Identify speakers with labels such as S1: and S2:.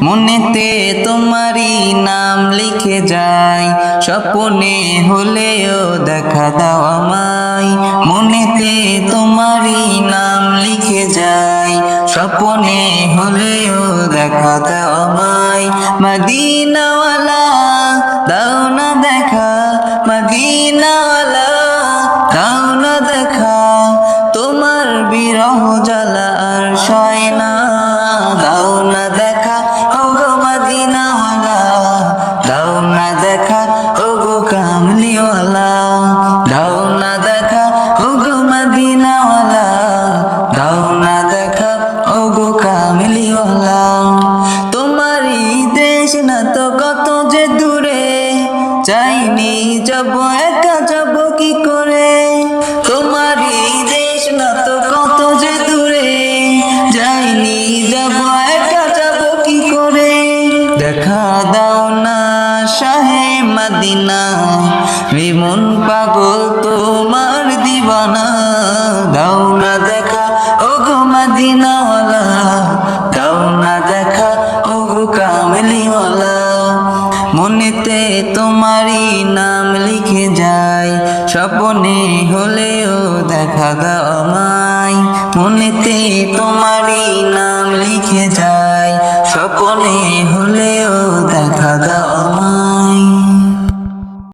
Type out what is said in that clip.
S1: মনেতে তোমারই নাম লিখে যাই, স্বপ্নে হলেও দেখা দাও আমায়। মনেতে তোমারই নাম লিখে যাই, স্বপ্নে হলেও দেখা দাও আমায়। মদিনাওয়ালা দাও না দেখা, মদিনাওয়ালা দাও না দেখা, তোমার বিরহ জ্বালা আর সয় না। দাও না দেখা ওগো মদিনাওয়ালা, দাও না দেখা ওগো কামলিওয়ালা, দাও না দেখা ওগো মদিনাওয়ালা, দাও না দেখা ওগো কামলিওয়ালা। তোমারই দেশ না তো কত যে দূরে, চাইনি যাব একা যাব কি করে। তোমারই দেশ না তো কত যে দূরে, যাইনি যাব একা যাব কি করে। দেখা দাও না শাহে মদিনা, মন পাগল তোমার দিবানা। দাও না দেখা ওগো মদিনাওয়ালা, দাও না দেখা ওগো কামলিওয়ালা। মনেতে তোমারই নাম লিখে যাই, স্বপ্নে হলেও দেখা দাও